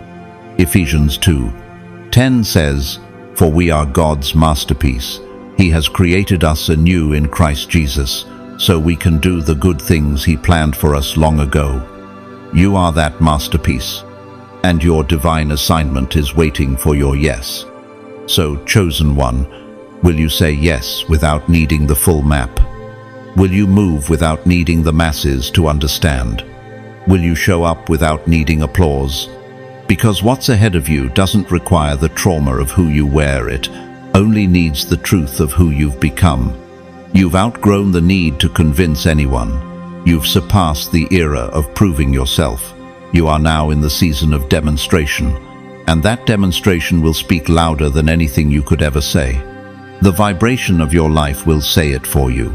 Ephesians 2:10 says, "For we are God's masterpiece. He has created us anew in Christ Jesus, so we can do the good things He planned for us long ago." You are that masterpiece, and your divine assignment is waiting for your yes. So, chosen one, will you say yes without needing the full map? Will you move without needing the masses to understand? Will you show up without needing applause? Because what's ahead of you doesn't require the trauma of who you were, it only needs the truth of who you've become. You've outgrown the need to convince anyone. You've surpassed the era of proving yourself. You are now in the season of demonstration, and that demonstration will speak louder than anything you could ever say. The vibration of your life will say it for you.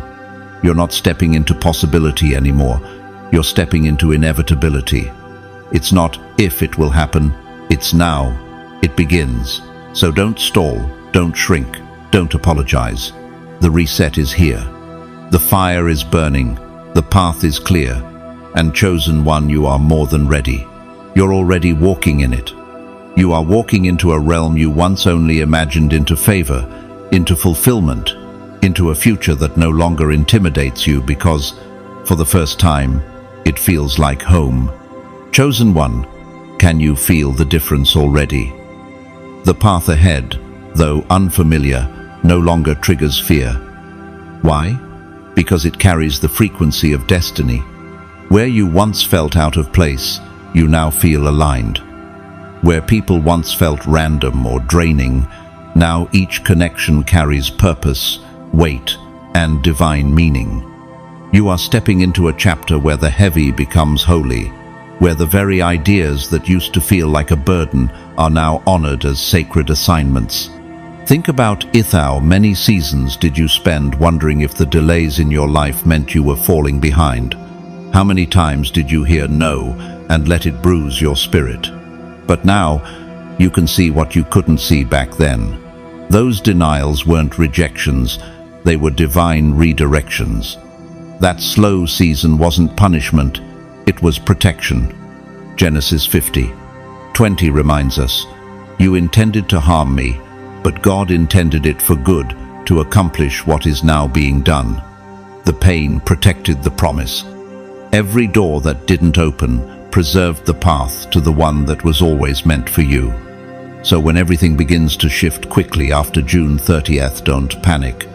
You're not stepping into possibility anymore. You're stepping into inevitability. It's not if it will happen, it's now. It begins. So don't stall, don't shrink, don't apologize. The reset is here. The fire is burning, the path is clear, and chosen one, you are more than ready. You're already walking in it. You are walking into a realm you once only imagined, into favor, into fulfillment, into a future that no longer intimidates you because, for the first time, it feels like home. Chosen one, can you feel the difference already? The path ahead, though unfamiliar, no longer triggers fear. Why? Because it carries the frequency of destiny. Where you once felt out of place, you now feel aligned. Where people once felt random or draining, now each connection carries purpose, weight, and divine meaning. You are stepping into a chapter where the heavy becomes holy, where the very ideas that used to feel like a burden are now honored as sacred assignments. Think about how many seasons did you spend wondering if the delays in your life meant you were falling behind? How many times did you hear no and let it bruise your spirit? But now, you can see what you couldn't see back then. Those denials weren't rejections, they were divine redirections. That slow season wasn't punishment, it was protection. Genesis 50:20 reminds us, "You intended to harm me, but God intended it for good, to accomplish what is now being done." The pain protected the promise. Every door that didn't open preserved the path to the one that was always meant for you. So when everything begins to shift quickly after June 30th, don't panic.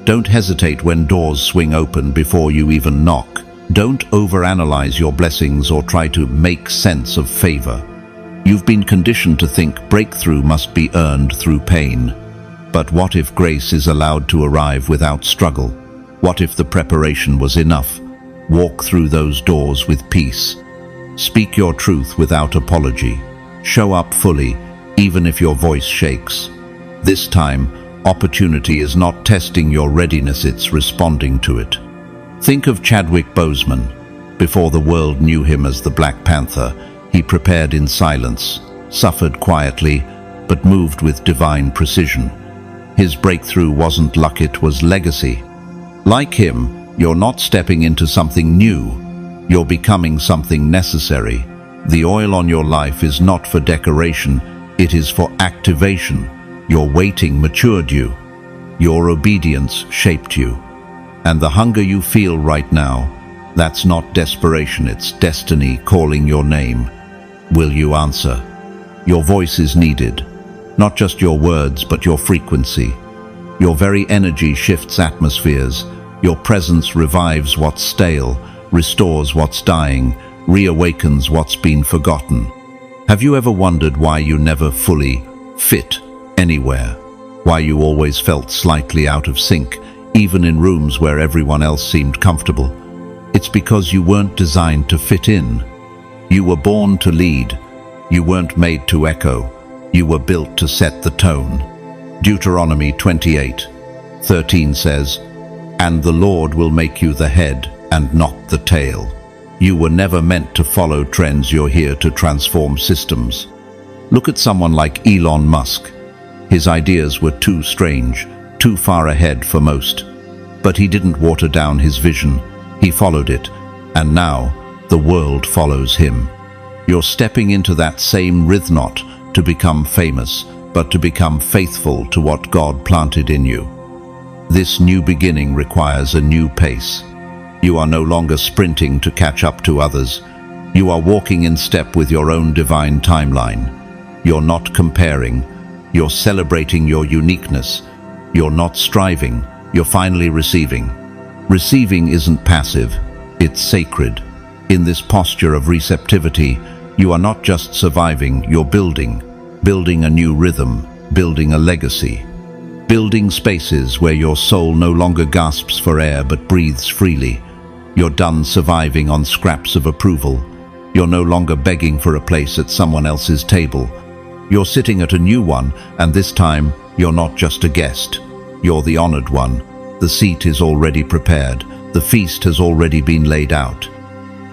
Don't hesitate when doors swing open before you even knock. Don't overanalyze your blessings or try to make sense of favor. You've been conditioned to think breakthrough must be earned through pain. But what if grace is allowed to arrive without struggle? What if the preparation was enough? Walk through those doors with peace. Speak your truth without apology. Show up fully, even if your voice shakes. This time, opportunity is not testing your readiness, it's responding to it. Think of Chadwick Boseman. Before the world knew him as the Black Panther, he prepared in silence, suffered quietly, but moved with divine precision. His breakthrough wasn't luck, it was legacy. Like him, you're not stepping into something new, you're becoming something necessary. The oil on your life is not for decoration, it is for activation. Your waiting matured you. Your obedience shaped you. And the hunger you feel right now, that's not desperation, it's destiny calling your name. Will you answer? Your voice is needed. Not just your words, but your frequency. Your very energy shifts atmospheres. Your presence revives what's stale, restores what's dying, reawakens what's been forgotten. Have you ever wondered why you never fully fit anywhere? Why you always felt slightly out of sync, even in rooms where everyone else seemed comfortable? It's because you weren't designed to fit in. You were born to lead. You weren't made to echo. You were built to set the tone. Deuteronomy 28:13 says, "And the Lord will make you the head and not the tail." You were never meant to follow trends, you're here to transform systems. Look at someone like Elon Musk. His ideas were too strange, too far ahead for most. But he didn't water down his vision, he followed it, and now the world follows him. You're stepping into that same rhythm, not to become famous, but to become faithful to what God planted in you. This new beginning requires a new pace. You are no longer sprinting to catch up to others. You are walking in step with your own divine timeline. You're not comparing. You're celebrating your uniqueness. You're not striving. You're finally receiving. Receiving isn't passive. It's sacred. In this posture of receptivity, you are not just surviving, you're building. Building a new rhythm. Building a legacy. Building spaces where your soul no longer gasps for air but breathes freely. You're done surviving on scraps of approval. You're no longer begging for a place at someone else's table. You're sitting at a new one, and this time, you're not just a guest. You're the honored one. The seat is already prepared. The feast has already been laid out.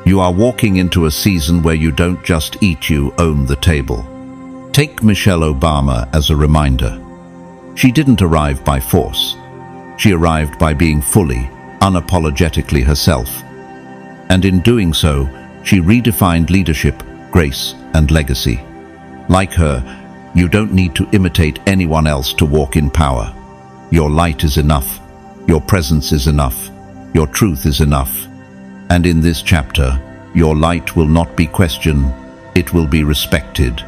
You are walking into a season where you don't just eat, you own the table. Take Michelle Obama as a reminder. She didn't arrive by force. She arrived by being fully, unapologetically herself. And in doing so, she redefined leadership, grace, and legacy. Like her, you don't need to imitate anyone else to walk in power. Your light is enough. Your presence is enough. Your truth is enough. And in this chapter, your light will not be questioned, it will be respected.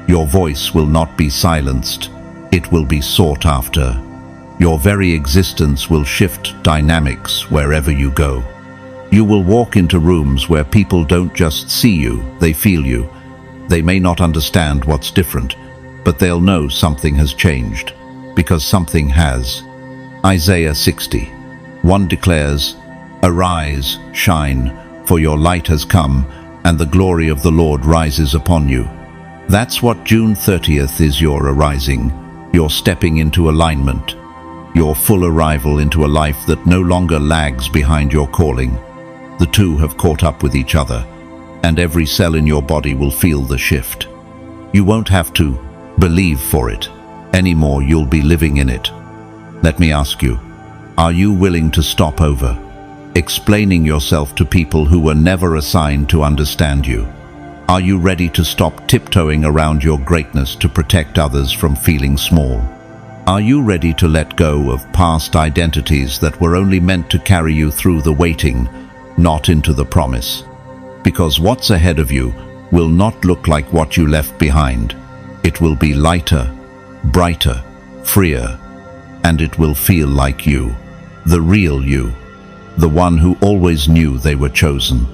Your voice will not be silenced, it will be sought after. Your very existence will shift dynamics wherever you go. You will walk into rooms where people don't just see you, they feel you. They may not understand what's different, but they'll know something has changed, because something has. Isaiah 60:1 declares, "Arise, shine, for your light has come, and the glory of the Lord rises upon you." That's what June 30th is, your arising, your stepping into alignment, your full arrival into a life that no longer lags behind your calling. The two have caught up with each other, and every cell in your body will feel the shift. You won't have to believe for it anymore, you'll be living in it. Let me ask you, are you willing to stop over explaining yourself to people who were never assigned to understand you? Are you ready to stop tiptoeing around your greatness to protect others from feeling small? Are you ready to let go of past identities that were only meant to carry you through the waiting, not into the promise? Because what's ahead of you will not look like what you left behind. It will be lighter, brighter, freer, and it will feel like you, the real you, the one who always knew they were chosen,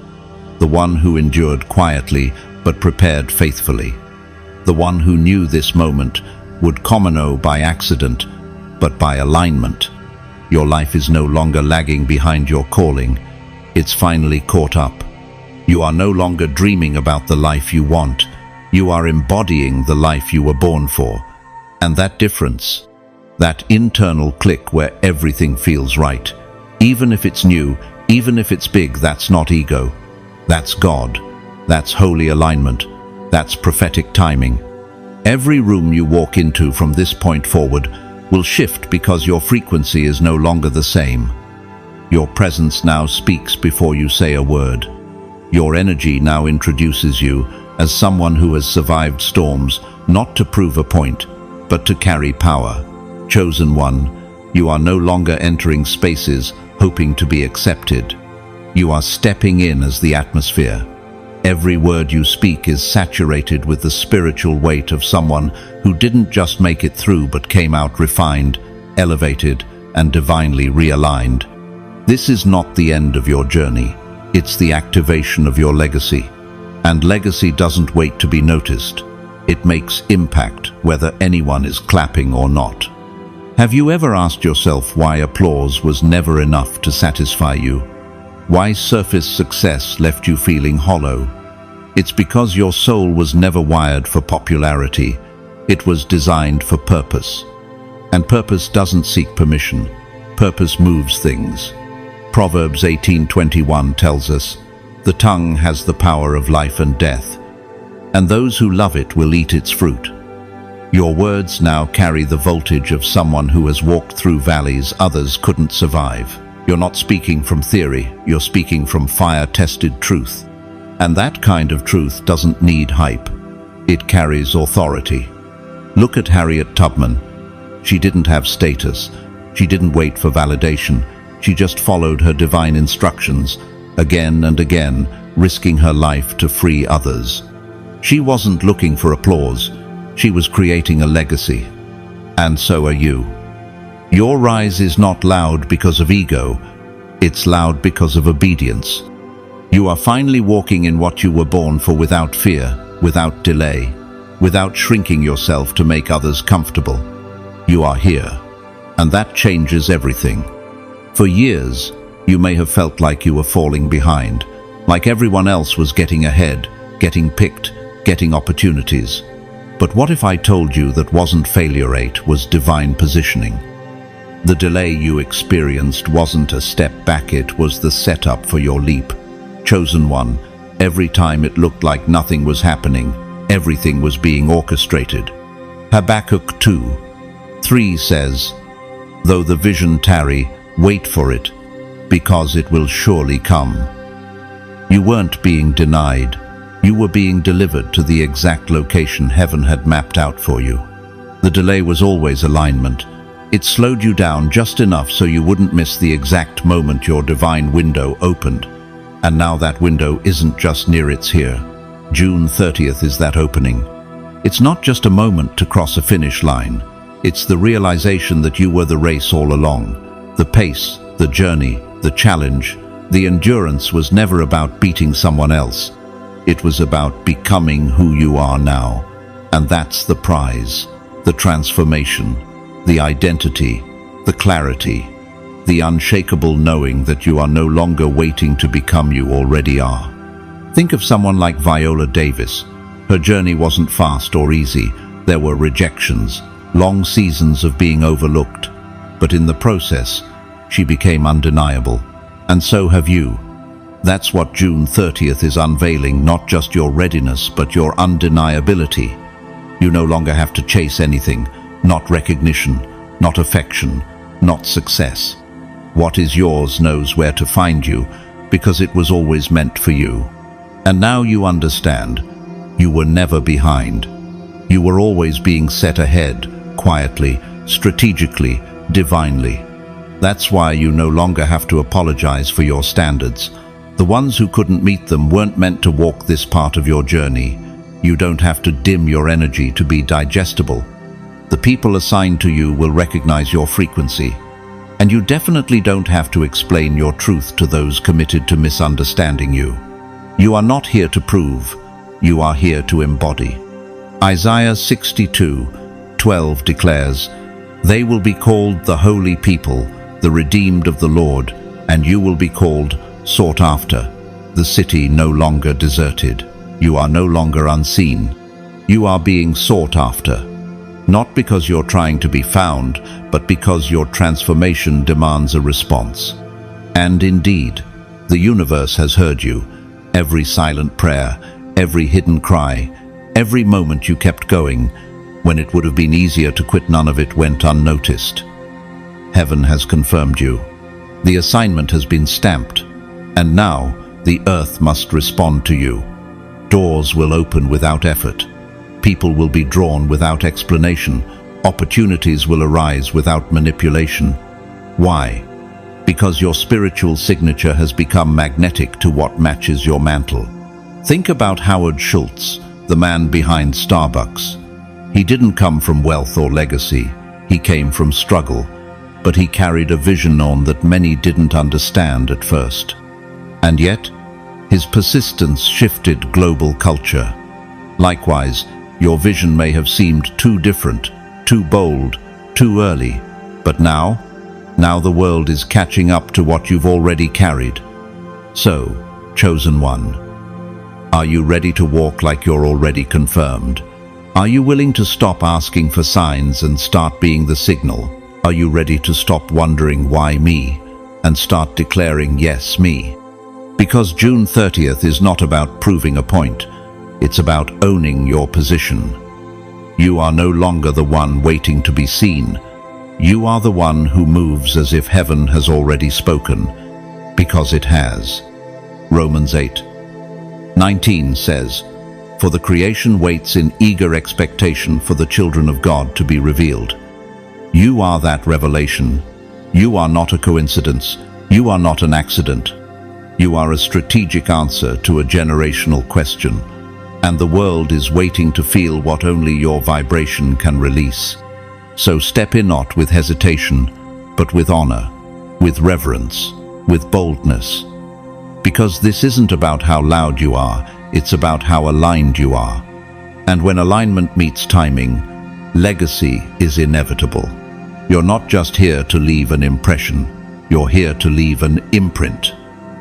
the one who endured quietly but prepared faithfully, the one who knew this moment would come by accident, but by alignment. Your life is no longer lagging behind your calling. It's finally caught up. You are no longer dreaming about the life you want. You are embodying the life you were born for. And that difference, that internal click where everything feels right, even if it's new, even if it's big, that's not ego. That's God. That's holy alignment. That's prophetic timing. Every room you walk into from this point forward will shift because your frequency is no longer the same. Your presence now speaks before you say a word. Your energy now introduces you as someone who has survived storms, not to prove a point, but to carry power. Chosen one, you are no longer entering spaces hoping to be accepted. You are stepping in as the atmosphere. Every word you speak is saturated with the spiritual weight of someone who didn't just make it through but came out refined, elevated, and divinely realigned. This is not the end of your journey. It's the activation of your legacy. And legacy doesn't wait to be noticed. It makes impact whether anyone is clapping or not. Have you ever asked yourself why applause was never enough to satisfy you? Why surface success left you feeling hollow? It's because your soul was never wired for popularity. It was designed for purpose. And purpose doesn't seek permission. Purpose moves things. Proverbs 18:21 tells us, "The tongue has the power of life and death, and those who love it will eat its fruit." Your words now carry the voltage of someone who has walked through valleys others couldn't survive. You're not speaking from theory, you're speaking from fire-tested truth. And that kind of truth doesn't need hype. It carries authority. Look at Harriet Tubman. She didn't have status. She didn't wait for validation. She just followed her divine instructions, again and again, risking her life to free others. She wasn't looking for applause. She was creating a legacy. And so are you. Your rise is not loud because of ego. It's loud because of obedience. You are finally walking in what you were born for, without fear, without delay, without shrinking yourself to make others comfortable. You are here, and that changes everything. For years, you may have felt like you were falling behind, like everyone else was getting ahead, getting picked, getting opportunities. But what if I told you that wasn't failure rate, was divine positioning? The delay you experienced wasn't a step back, it was the setup for your leap. Chosen one, every time it looked like nothing was happening, everything was being orchestrated. Habakkuk 2:3 says, "Though the vision tarry, wait for it, because it will surely come." You weren't being denied. You were being delivered to the exact location heaven had mapped out for you. The delay was always alignment. It slowed you down just enough so you wouldn't miss the exact moment your divine window opened. And now that window isn't just near, it's here. June 30th is that opening. It's not just a moment to cross a finish line. It's the realization that you were the race all along. The pace, the journey, the challenge, the endurance was never about beating someone else. It was about becoming who you are now. And that's the prize, the transformation, the identity, the clarity, the unshakable knowing that you are no longer waiting to become you already are. Think of someone like Viola Davis. Her journey wasn't fast or easy. There were rejections, long seasons of being overlooked. But in the process, she became undeniable. And so have you. That's what June 30th is unveiling, not just your readiness, but your undeniability. You no longer have to chase anything, not recognition, not affection, not success. What is yours knows where to find you, because it was always meant for you. And now you understand. You were never behind. You were always being set ahead, quietly, strategically, divinely. That's why you no longer have to apologize for your standards. The ones who couldn't meet them weren't meant to walk this part of your journey. You don't have to dim your energy to be digestible. The people assigned to you will recognize your frequency. And you definitely don't have to explain your truth to those committed to misunderstanding you. You are not here to prove. You are here to embody. Isaiah 62:12 declares, "They will be called the holy people, the redeemed of the Lord, and you will be called sought after, the city no longer deserted." You are no longer unseen. You are being sought after. Not because you're trying to be found, but because your transformation demands a response. And indeed, the universe has heard you. Every silent prayer, every hidden cry, every moment you kept going, when it would have been easier to quit, none of it went unnoticed. Heaven has confirmed you. The assignment has been stamped, and now the earth must respond to you. Doors will open without effort. People will be drawn without explanation. Opportunities will arise without manipulation. Why? Because your spiritual signature has become magnetic to what matches your mantle. Think about Howard Schultz, the man behind Starbucks. He didn't come from wealth or legacy. He came from struggle, but he carried a vision on that many didn't understand at first. And yet, his persistence shifted global culture. Likewise, your vision may have seemed too different, too bold, too early, but now the world is catching up to what you've already carried. So, chosen one, are you ready to walk like you're already confirmed? Are you willing to stop asking for signs and start being the signal? Are you ready to stop wondering why me and start declaring yes, me? Because June 30th is not about proving a point. It's about owning your position. You are no longer the one waiting to be seen. You are the one who moves as if heaven has already spoken, because it has. Romans 8:19 says, "For the creation waits in eager expectation for the children of God to be revealed." You are that revelation. You are not a coincidence. You are not an accident. You are a strategic answer to a generational question, and the world is waiting to feel what only your vibration can release. So step in not with hesitation, but with honor, with reverence, with boldness. Because this isn't about how loud you are, it's about how aligned you are. And when alignment meets timing, legacy is inevitable. You're not just here to leave an impression, you're here to leave an imprint.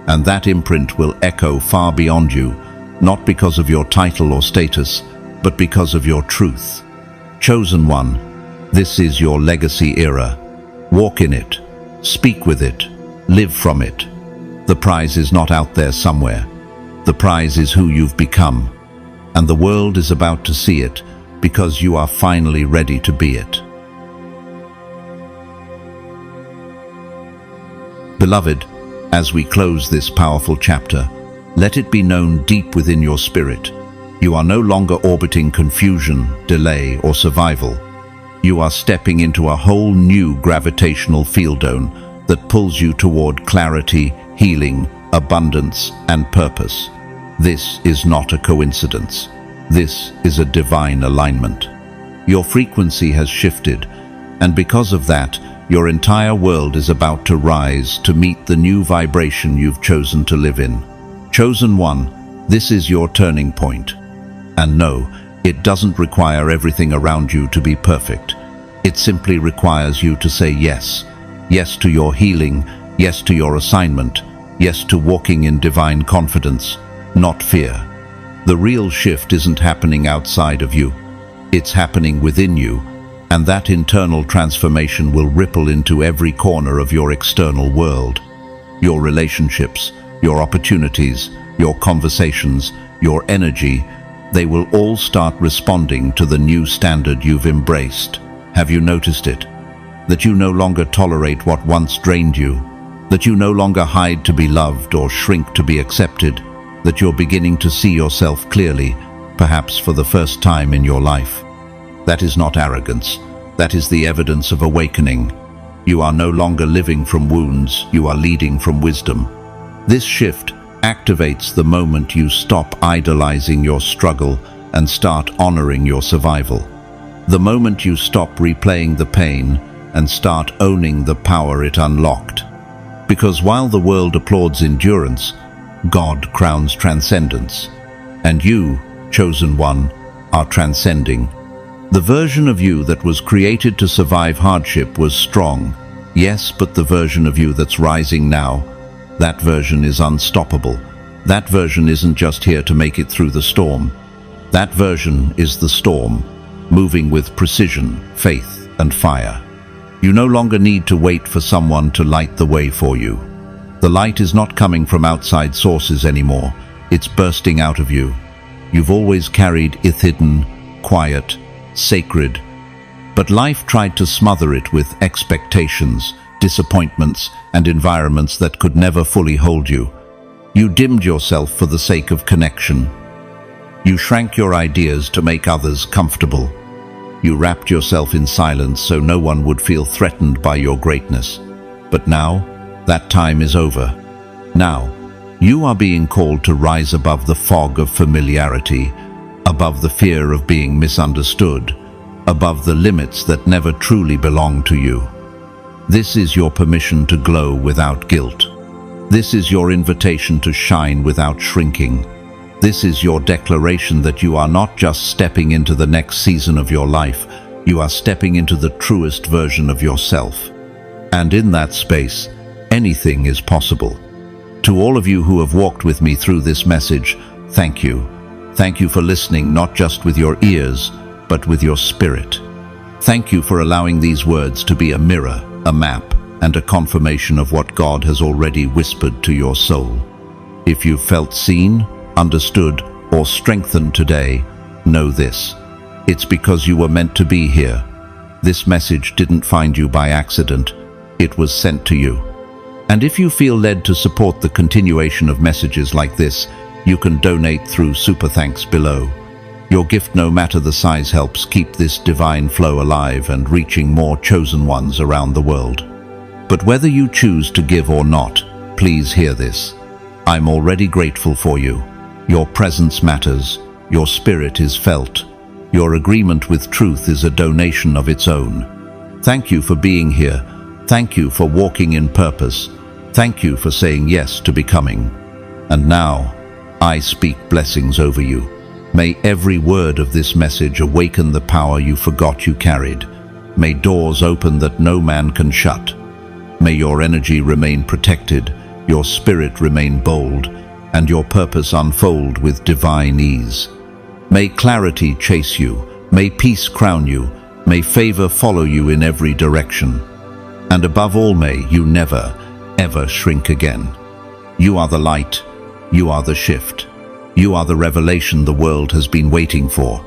And that imprint will echo far beyond you, not because of your title or status, but because of your truth. Chosen one, this is your legacy era. Walk in it, speak with it, live from it. The prize is not out there somewhere. The prize is who you've become, and the world is about to see it because you are finally ready to be it. Beloved, as we close this powerful chapter, let it be known deep within your spirit. You are no longer orbiting confusion, delay, or survival. You are stepping into a whole new gravitational field zone that pulls you toward clarity, healing, abundance, and purpose. This is not a coincidence. This is a divine alignment. Your frequency has shifted, And because of that, your entire world is about to rise to meet the new vibration you've chosen to live in. Chosen one, this is your turning point. And no, it doesn't require everything around you to be perfect. It simply requires you to say yes. Yes to your healing, yes to your assignment, yes to walking in divine confidence, not fear. The real shift isn't happening outside of you. It's happening within you, and that internal transformation will ripple into every corner of your external world. Your relationships, your opportunities, your conversations, your energy, they will all start responding to the new standard you've embraced. Have you noticed it? That you no longer tolerate what once drained you, that you no longer hide to be loved or shrink to be accepted, that you're beginning to see yourself clearly, perhaps for the first time in your life. That is not arrogance. That is the evidence of awakening. You are no longer living from wounds, you are leading from wisdom. This shift activates the moment you stop idolizing your struggle and start honoring your survival. The moment you stop replaying the pain and start owning the power it unlocked. Because while the world applauds endurance, God crowns transcendence. And you, chosen one, are transcending. The version of you that was created to survive hardship was strong, yes, but the version of you that's rising now, that version is unstoppable. That version isn't just here to make it through the storm. That version is the storm, moving with precision, faith, and fire. You no longer need to wait for someone to light the way for you. The light is not coming from outside sources anymore. It's bursting out of you. You've always carried it hidden, quiet, sacred, but life tried to smother it with expectations, disappointments, and environments that could never fully hold you. You dimmed yourself for the sake of connection. You shrank your ideas to make others comfortable. You wrapped yourself in silence so no one would feel threatened by your greatness. But now, that time is over. Now, you are being called to rise above the fog of familiarity, above the fear of being misunderstood, above the limits that never truly belong to you. This is your permission to glow without guilt. This is your invitation to shine without shrinking. This is your declaration that you are not just stepping into the next season of your life, you are stepping into the truest version of yourself. And in that space, anything is possible. To all of you who have walked with me through this message, thank you. Thank you for listening not just with your ears, but with your spirit. Thank you for allowing these words to be a mirror, a map, and a confirmation of what God has already whispered to your soul. If you've felt seen, understood, or strengthened today, know this. It's because you were meant to be here. This message didn't find you by accident. It was sent to you. And if you feel led to support the continuation of messages like this, you can donate through Super Thanks below. Your gift, no matter the size, helps keep this divine flow alive and reaching more chosen ones around the world. But whether you choose to give or not, please hear this. I'm already grateful for you. Your presence matters. Your spirit is felt. Your agreement with truth is a donation of its own. Thank you for being here. Thank you for walking in purpose. Thank you for saying yes to becoming. And now, I speak blessings over you. May every word of this message awaken the power you forgot you carried. May doors open that no man can shut. May your energy remain protected, your spirit remain bold, and your purpose unfold with divine ease. May clarity chase you, may peace crown you, may favor follow you in every direction. And above all, may you never, ever shrink again. You are the light, you are the shift. You are the revelation the world has been waiting for.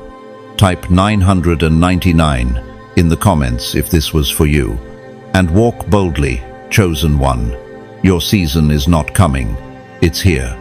Type 999 in the comments if this was for you. And walk boldly, chosen one. Your season is not coming, it's here.